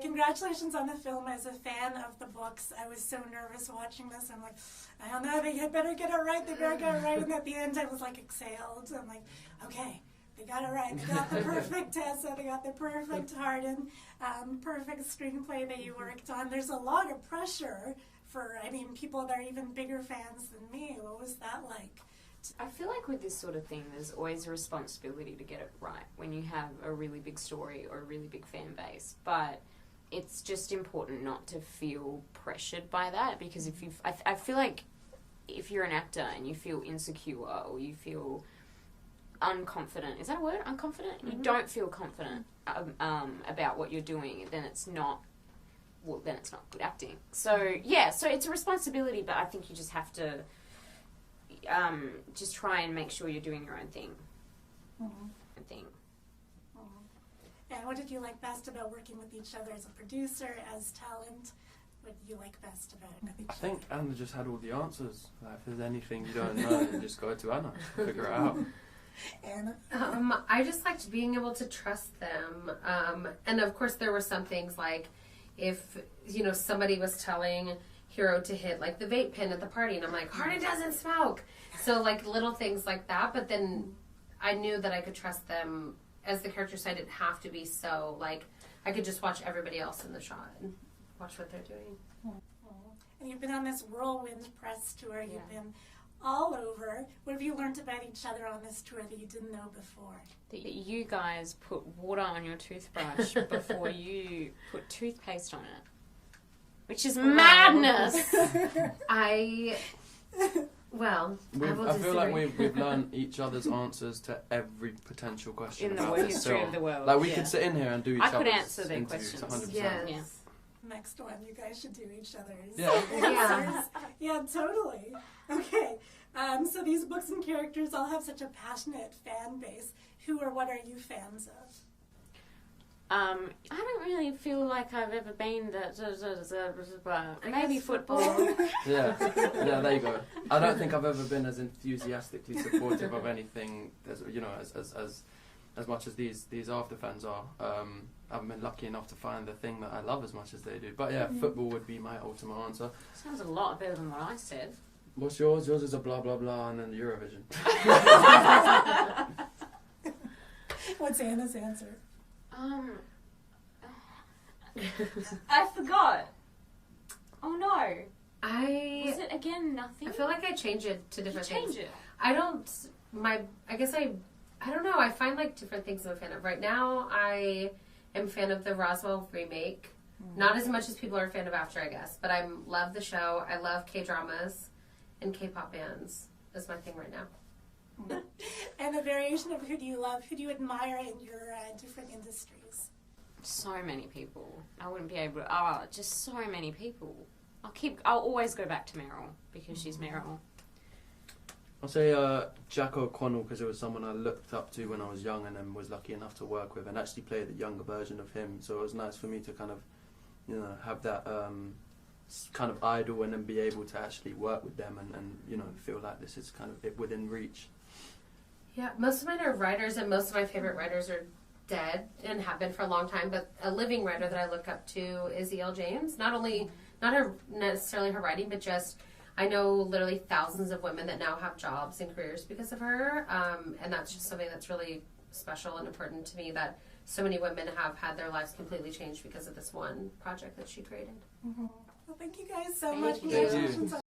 Congratulations on the film. As a fan of the books, I was so nervous watching this. I'm like, I don't know, they better get it right, they better get it right. And at the end, I was like exhaled. I'm like, okay, they got it right. They got the perfect Tessa, they got the perfect Hardin, perfect screenplay that you worked on. There's a lot of pressure for, I mean, people that are even bigger fans than me. What was that like? I feel like with this sort of thing, there's always a responsibility to get it right when you have a really big story or a really big fan base. But it's just important not to feel pressured by that, because if you, I feel like if you're an actor and you feel insecure or you feel unconfident, is that a word? Unconfident? Mm-hmm. You don't feel confident about what you're doing, then it's not. Well, then it's not good acting. So yeah, so it's a responsibility, but I think you just have to. Just try and make sure you're doing your own thing. And what did you like best about working with each other as a producer, as talent? What did you like best about it? I think Anna just had all the answers. Like, if there's anything you don't know, then just go to Anna, figure it out. Anna? I just liked being able to trust them. And of course there were some things like if, you know, somebody was telling Hero to hit like the vape pen at the party, and I'm like, Hardin doesn't smoke. So like little things like that, but then I knew that I could trust them as the characters. I didn't have to be so like, I could just watch everybody else in the shot and watch what they're doing. And you've been on this whirlwind press tour. You've been all over. What have you learned about each other on this tour that you didn't know before? That you guys put water on your toothbrush before you put toothpaste on it. Which is madness. I feel like we've learned each other's answers to every potential question in the history of the world. Like we could sit in here and do each other's could answer their interviews questions. 100%. Yes. Next one, you guys should do each other's Yeah. Yeah, totally. Okay, so these books and characters all have such a passionate fan base. Who or what are you fans of? I don't really feel like I've ever been maybe football. Yeah, there you go. I don't think I've ever been as enthusiastically supportive of anything as, you know, as much as these after fans are. I haven't been lucky enough to find the thing that I love as much as they do. But yeah, football would be my ultimate answer. Sounds a lot better than what I said. What's yours? Yours is a blah blah blah and then Eurovision. What's Anna's answer? I forgot. Oh no. Was it again nothing? I feel like I change it to different things. Change it. I don't know. I find like different things I'm a fan of. Right now, I am a fan of the Roswell remake. Not as much as people are a fan of After, I guess. But I love the show. I love K-dramas and K-pop bands. That's my thing right now. And a variation of who do you love, who do you admire in your different industries? So many people. I wouldn't be able to. Just so many people. I'll always go back to Meryl because she's Meryl. I'll say Jack O'Connell because it was someone I looked up to when I was young and then was lucky enough to work with and actually play the younger version of him. So it was nice for me to kind of, you know, have that kind of idol and then be able to actually work with them and you know, feel like this is kind of within reach. Yeah, most of mine are writers, and most of my favorite writers are dead and have been for a long time. But a living writer that I look up to is E.L. James. Not necessarily her writing, but just I know literally thousands of women that now have jobs and careers because of her, and that's just something that's really special and important to me. That so many women have had their lives completely changed because of this one project that she created. Well, thank you guys so much. Thank you.